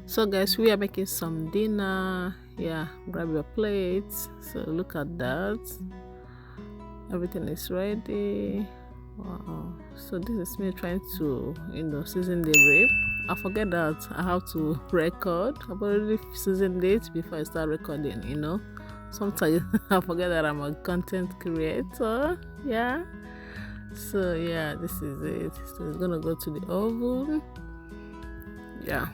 So guys, we are making some dinner. Yeah, grab your plates. So look at that. Everything is ready. Wow. So this is me trying to, season the rib. I forget that I have to record. I've already seasoned it before I start recording. Sometimes I forget that I'm a content creator. Yeah. So yeah, this is it. So it's gonna go to the oven. Yeah.